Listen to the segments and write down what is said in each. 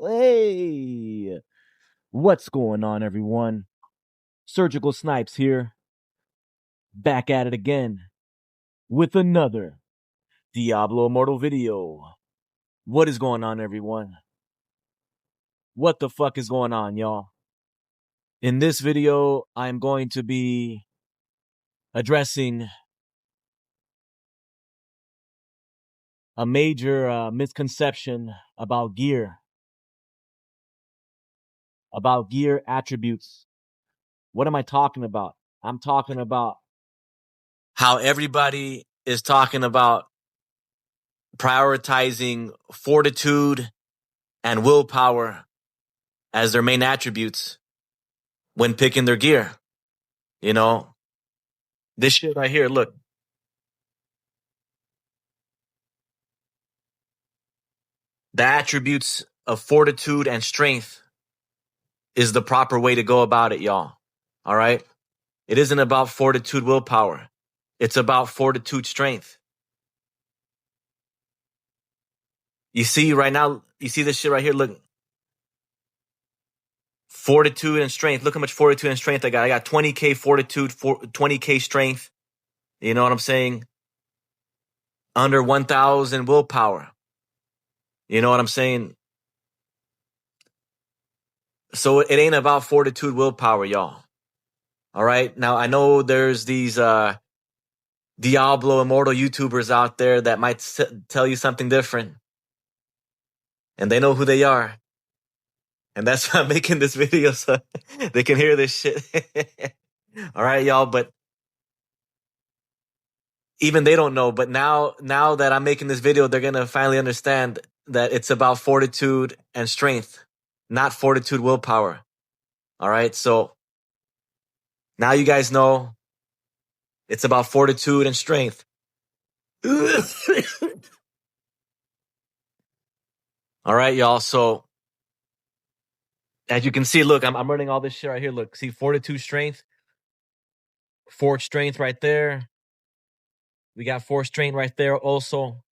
Hey, what's going on, everyone? SurgicalSnipes here, back at it again with another Diablo Immortal video. What is going on, everyone? What the fuck is going on, y'all? In this video, I'm going to be addressing a major misconception about gear attributes. What am I talking about? I'm talking about how everybody is talking about prioritizing fortitude and willpower as their main attributes when picking their gear. You know, this shit right here, look. The attributes of fortitude and strength is the proper way to go about it, y'all. All right? It isn't about fortitude, willpower. It's about fortitude, strength. You see right now, you see this shit right here? Look. Fortitude and strength. Look how much fortitude and strength I got. I got 20k fortitude, 20k strength. You know what I'm saying? Under 1,000 willpower. You know what I'm saying? So it ain't about fortitude, willpower, y'all. All right? Now, I know there's these Diablo Immortal YouTubers out there that might tell you something different. And they know who they are. And that's why I'm making this video so they can hear this shit. All right, y'all? But even they don't know. But now that I'm making this video, they're going to finally understand that it's about fortitude and strength, not fortitude, willpower. All right? So now you guys know it's about fortitude and strength. All right, y'all. So as you can see, look, I'm running all this shit right here. Look, see, fortitude, strength, fort strength right there. We got fort strength right there also.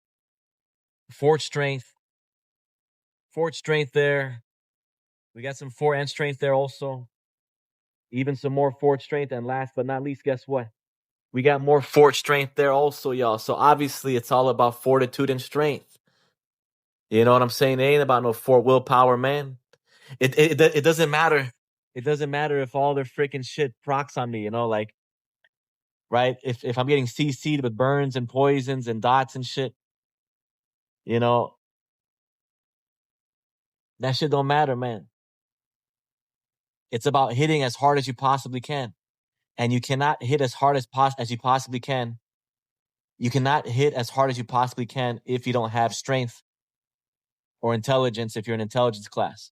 Fort strength there. We got some fort and strength there also. Even some more fort strength. And last but not least, guess what? We got more fort strength there also, y'all. So obviously it's all about fortitude and strength. You know what I'm saying? It ain't about no fort willpower, man. It doesn't matter. It doesn't matter if all their freaking shit procs on me, you know, like, right? If I'm getting CC'd with burns and poisons and dots and shit, you know, that shit don't matter, man. It's about hitting as hard as you possibly can. And you cannot hit as hard as you possibly can. You cannot hit as hard as you possibly can if you don't have strength or intelligence, if you're an intelligence class.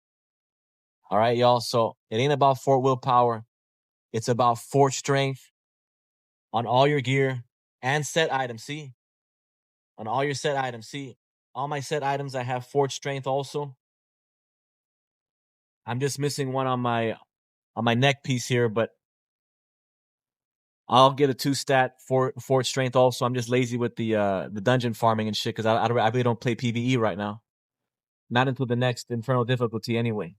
All right, y'all? So it ain't about fort willpower. It's about fort strength on all your gear and set items. See? On all your set items. See? All my set items, I have fort strength also. I'm just missing one on my neck piece here, but I'll get a 2-stat fort strength also. I'm just lazy with the dungeon farming and shit because I really don't play PvE right now. Not until the next Infernal difficulty anyway.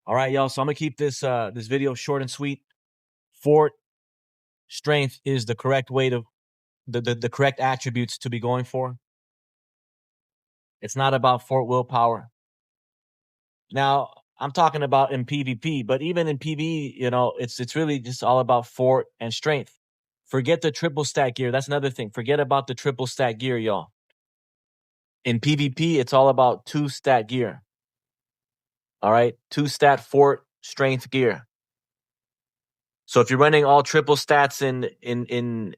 All right, y'all. So I'm gonna keep this this video short and sweet. Fort strength is the correct way to the correct attributes to be going for. It's not about fort willpower. Now, I'm talking about in PvP, but even in PvE, you know, it's really just all about fort and strength. Forget the triple stat gear. That's another thing. Forget about the triple stat gear, y'all. In PvP, it's all about 2-stat gear. All right? 2-stat fort strength gear. So if you're running all triple stats in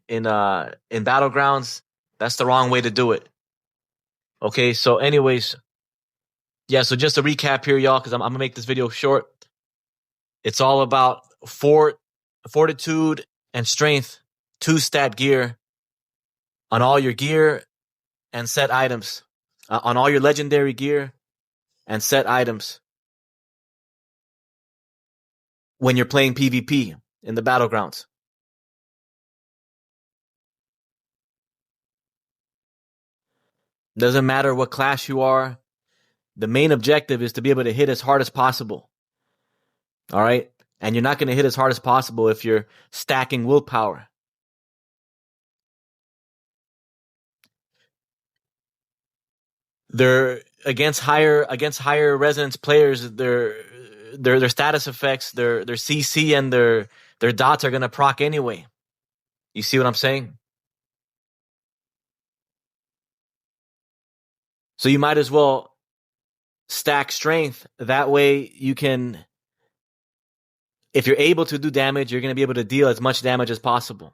Battlegrounds, that's the wrong way to do it. Okay, so anyways, yeah, so just to recap here, y'all, because I'm gonna make this video short. It's all about fortitude and strength, 2-stat gear on all your gear and set items. On all your legendary gear and set items when you're playing PvP in the Battlegrounds. Doesn't matter what class you are. The main objective is to be able to hit as hard as possible. All right? And you're not going to hit as hard as possible if you're stacking willpower. They're against higher resonance players, their status effects, their CC and their dots are going to proc anyway. You see what I'm saying? So you might as well stack strength. That way you can, if you're able to do damage, you're going to be able to deal as much damage as possible.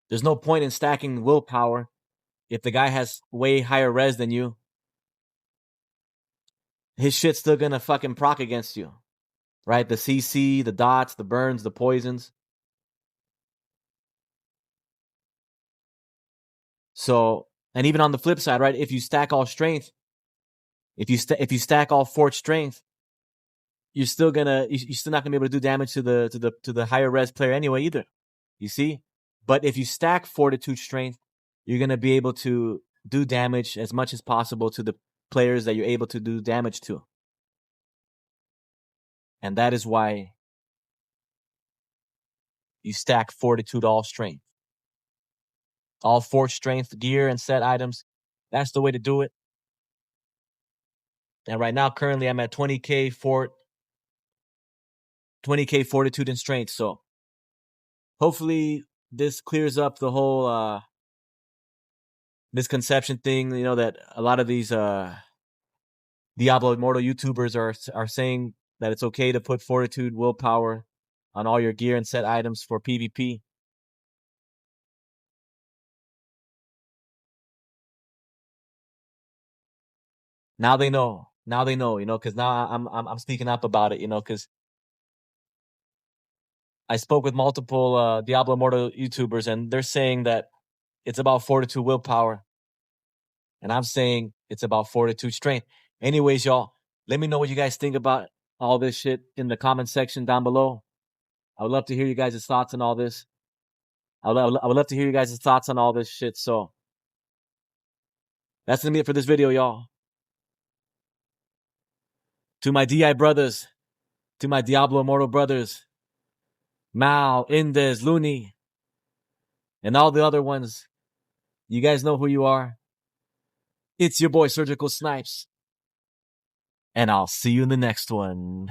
There's no point in stacking willpower if the guy has way higher res than you. His shit's still going to fucking proc against you. Right? The CC, the dots, the burns, the poisons. So, and even on the flip side, right? If you stack all strength, if you stack all fort strength, you're still not gonna be able to do damage to the higher res player anyway either. You see? But if you stack fortitude strength, you're gonna be able to do damage as much as possible to the players that you're able to do damage to. And that is why you stack fortitude all strength. All fort strength gear and set items. That's the way to do it. And right now, currently, I'm at 20k fortitude and strength. So hopefully this clears up the whole misconception thing, you know, that a lot of these Diablo Immortal YouTubers are saying that it's okay to put fortitude, willpower on all your gear and set items for PvP. Now they know. Now they know, you know, because now I'm speaking up about it, you know, because I spoke with multiple Diablo Immortal YouTubers, and they're saying that it's about fortitude, willpower, and I'm saying it's about fortitude, strength. Anyways, y'all, let me know what you guys think about all this shit in the comment section down below. I would love to hear you guys' thoughts on all this. I would love to hear you guys' thoughts on all this shit. So that's gonna be it for this video, y'all. To my DI brothers, to my Diablo Immortal brothers, Mal, Indes, Looney, and all the other ones, you guys know who you are. It's your boy SurgicalSnipes, and I'll see you in the next one.